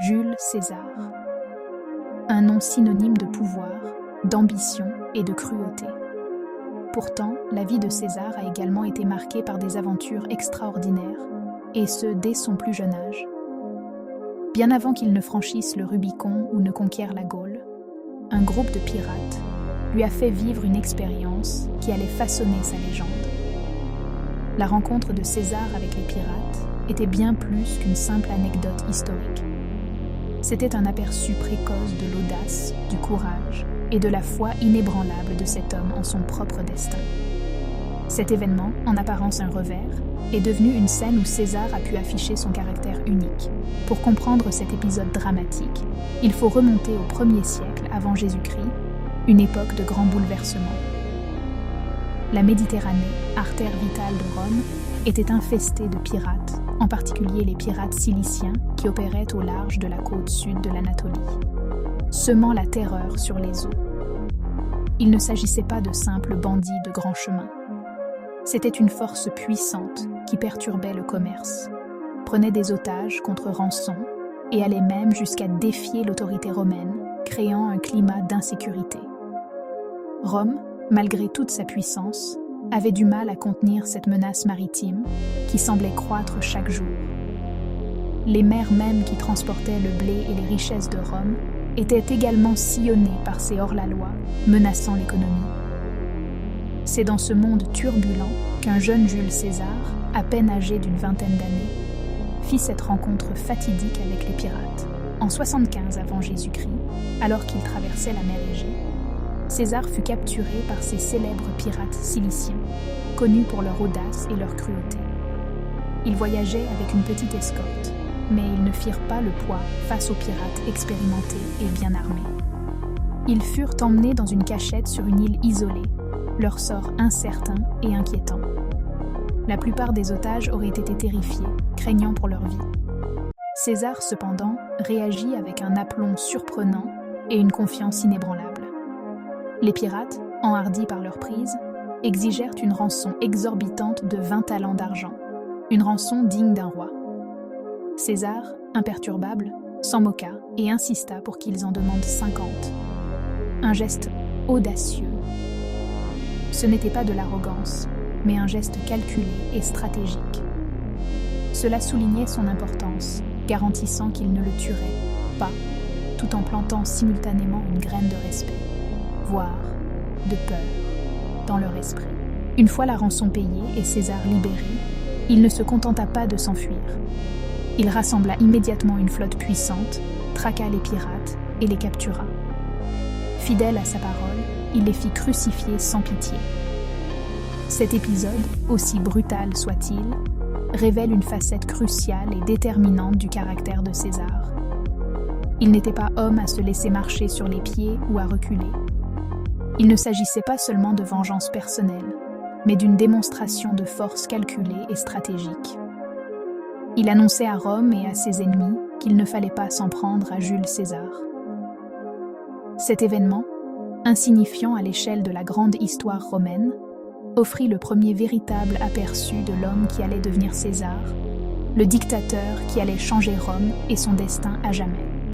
Jules César. Un nom synonyme de pouvoir, d'ambition et de cruauté. Pourtant, la vie de César a également été marquée par des aventures extraordinaires, et ce dès son plus jeune âge. Bien avant qu'il ne franchisse le Rubicon ou ne conquiert la Gaule, un groupe de pirates lui a fait vivre une expérience qui allait façonner sa légende. La rencontre de César avec les pirates était bien plus qu'une simple anecdote historique. C'était un aperçu précoce de l'audace, du courage et de la foi inébranlable de cet homme en son propre destin. Cet événement, en apparence un revers, est devenu une scène où César a pu afficher son caractère unique. Pour comprendre cet épisode dramatique, il faut remonter au 1er siècle avant Jésus-Christ, une époque de grands bouleversements. La Méditerranée, artère vitale de Rome, était infestée de pirates, en particulier les pirates ciliciens qui opéraient au large de la côte sud de l'Anatolie, semant la terreur sur les eaux. Il ne s'agissait pas de simples bandits de grand chemin. C'était une force puissante qui perturbait le commerce, prenait des otages contre rançon et allait même jusqu'à défier l'autorité romaine, créant un climat d'insécurité. Rome, malgré toute sa puissance, avait du mal à contenir cette menace maritime qui semblait croître chaque jour. Les mers mêmes qui transportaient le blé et les richesses de Rome étaient également sillonnées par ces hors-la-loi, menaçant l'économie. C'est dans ce monde turbulent qu'un jeune Jules César, à peine âgé d'une vingtaine d'années, fit cette rencontre fatidique avec les pirates. En 75 avant Jésus-Christ, alors qu'il traversait la mer Égée, César fut capturé par ces célèbres pirates ciliciens, connus pour leur audace et leur cruauté. Ils voyageaient avec une petite escorte, mais ils ne firent pas le poids face aux pirates expérimentés et bien armés. Ils furent emmenés dans une cachette sur une île isolée, leur sort incertain et inquiétant. La plupart des otages auraient été terrifiés, craignant pour leur vie. César, cependant, réagit avec un aplomb surprenant et une confiance inébranlable. Les pirates, enhardis par leur prise, exigèrent une rançon exorbitante de 20 talents d'argent, une rançon digne d'un roi. César, imperturbable, s'en moqua et insista pour qu'ils en demandent 50. Un geste audacieux. Ce n'était pas de l'arrogance, mais un geste calculé et stratégique. Cela soulignait son importance, garantissant qu'il ne le tuerait pas, tout en plantant simultanément une graine de respect, voire de peur, dans leur esprit. Une fois la rançon payée et César libéré, il ne se contenta pas de s'enfuir. Il rassembla immédiatement une flotte puissante, traqua les pirates et les captura. Fidèle à sa parole, il les fit crucifier sans pitié. Cet épisode, aussi brutal soit-il, révèle une facette cruciale et déterminante du caractère de César. Il n'était pas homme à se laisser marcher sur les pieds ou à reculer. Il ne s'agissait pas seulement de vengeance personnelle, mais d'une démonstration de force calculée et stratégique. Il annonçait à Rome et à ses ennemis qu'il ne fallait pas s'en prendre à Jules César. Cet événement, insignifiant à l'échelle de la grande histoire romaine, offrit le premier véritable aperçu de l'homme qui allait devenir César, le dictateur qui allait changer Rome et son destin à jamais.